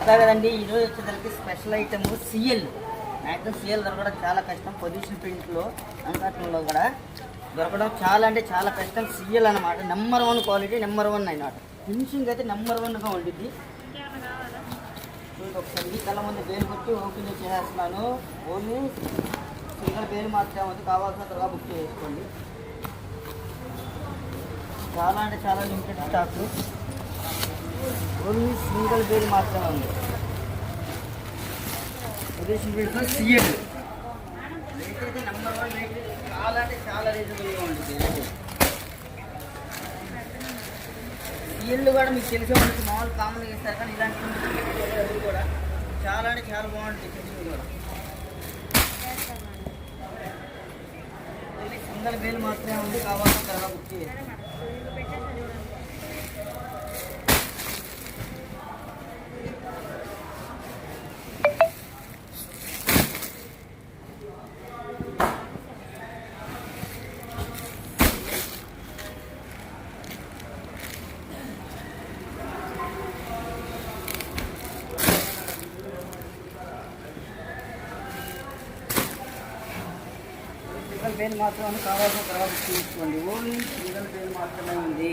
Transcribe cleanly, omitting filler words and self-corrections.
చెప్తా కదండి, ఈరోజు వచ్చేసరికి special item CL. Maximum CL దొరకడం చాలా కష్టం. పొజిషన్ ప్రింట్లో అంకట్లో కూడా దొరకడం చాలా అంటే చాలా కష్టం. సిఎల్ అనమాట నెంబర్ 1 క్వాలిటీ, నెంబర్ 1 అన్నమాట. ఫినిషింగ్ అయితే నెంబర్ 1గా ఉంటుంది. ఒకసారి ఈ కళ్ళ ముందు బేలు కొట్టి ఓపెన్ చేసేస్తున్నాను. ఓన్లీ సింగల్ బేలు మాత్రమే ఉంది, కావాల్సిన త్వరగా బుక్ చేసుకోండి. చాలా అంటే చాలా limited stock, only single bale మాత్రమే ఉంది. పొజిషన్ బేల్స్లో సిఎల్ రేట్ అయితే నెంబర్ 1 రేట్. చాలా అంటే చాలా రీజనబుల్గా ఉంటుంది. సిఎల్ కూడా మీకు తెలిసే ఉంటుంది, మామూలు కామన్గా ఇస్తారు, కానీ ఇలాంటి కూడా చాలా అంటే చాలా బాగుంటుంది. ఫిట్టింగ్ కూడా సింగల్ బేల్ మాత్రమే ఉంది, కావాల్సిన త్వరగా బుక్ చేయండి. సింగల్ బేల్ మాత్రమే కావాల్సిన త్వరగా బుక్ చేసుకోండి. ఓన్లీ సింగల్ బేల్ మాత్రమే ఉంది.